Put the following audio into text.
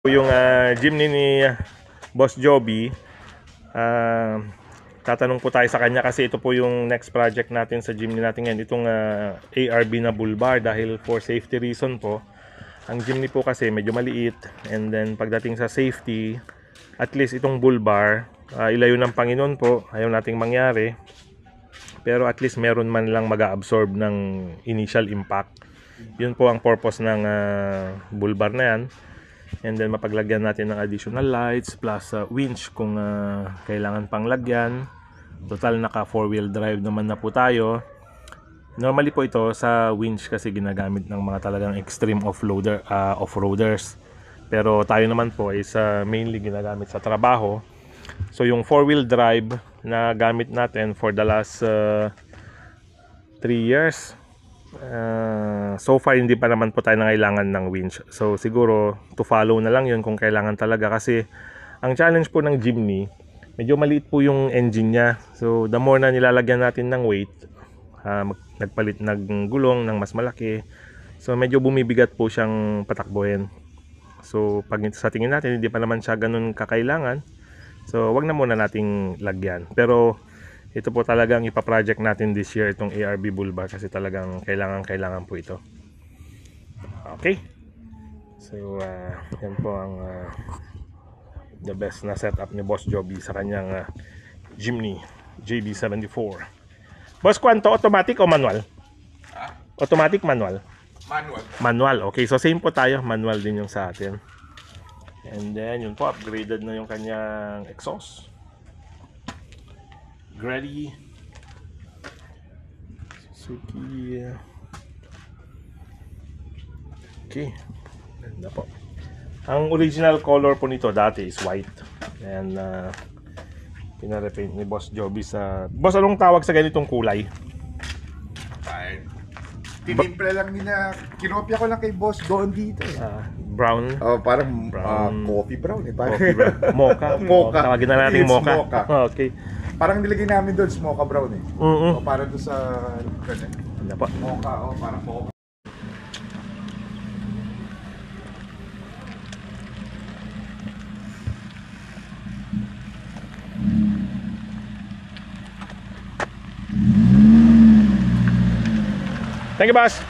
Yung jeepney ni Boss Joby, tatanong po tayo sa kanya kasi ito po yung next project natin sa jeepney natin ngayon, itong ARB na bull bar, dahil for safety reason po. Ang jeepney po kasi medyo maliit, and then pagdating sa safety, at least itong bull bar, ilayo ng Panginoon po, ayaw nating mangyari, pero at least meron man lang mag-absorb ng initial impact. Yun po ang purpose ng bull bar na yan. And then mapaglagyan natin ng additional lights plus winch kung kailangan pang lagyan. Total naka 4-wheel drive naman na po tayo. Normally po ito sa winch kasi ginagamit ng mga talagang extreme off-roaders. Pero tayo naman po is mainly ginagamit sa trabaho. So yung 4-wheel drive na gamit natin for the last 3 years, so far hindi pa naman po tayo nangailangan ng winch. So siguro to follow na lang yun kung kailangan talaga, kasi ang challenge po ng jeepney, medyo maliit po yung engine nya. So the more na nilalagyan natin ng weight, nagpalit ng gulong ng mas malaki, so medyo bumibigat po siyang patakbuhin. So pag sa tingin natin hindi pa naman siya ganun kakailangan, so wag na muna nating lagyan. Pero ito po talagang ipa-project natin this year, itong ARB bull bar, kasi talagang kailangan po ito. Okay, so yan po ang the best na setup ni Boss Joby sa kanyang jeepney JB74. Boss, kwanto automatic o manual? Automatic, manual? Manual, okay. So same po tayo, manual din yung sa atin. And then yun po, upgraded na yung kanyang exhaust. Ready Suzuki. Okay, ganda po. Ang original color po nito dati is white, and pinarepaint ni Boss Joby sa... Boss, anong tawag sa ganitong kulay? Tinimpla lang nila, kinopya ko lang kay Boss doon dito. Brown. Oh, parang Brown. coffee brown eh. Coffee brown. Mocha. Mocha. Tawagin na natin It's mocha. mocha. Okay. Parang nilagay namin doon mocha brown eh. O parang doon sa ganyan. Ano po? Mocha, parang mocha. Thank you, boss.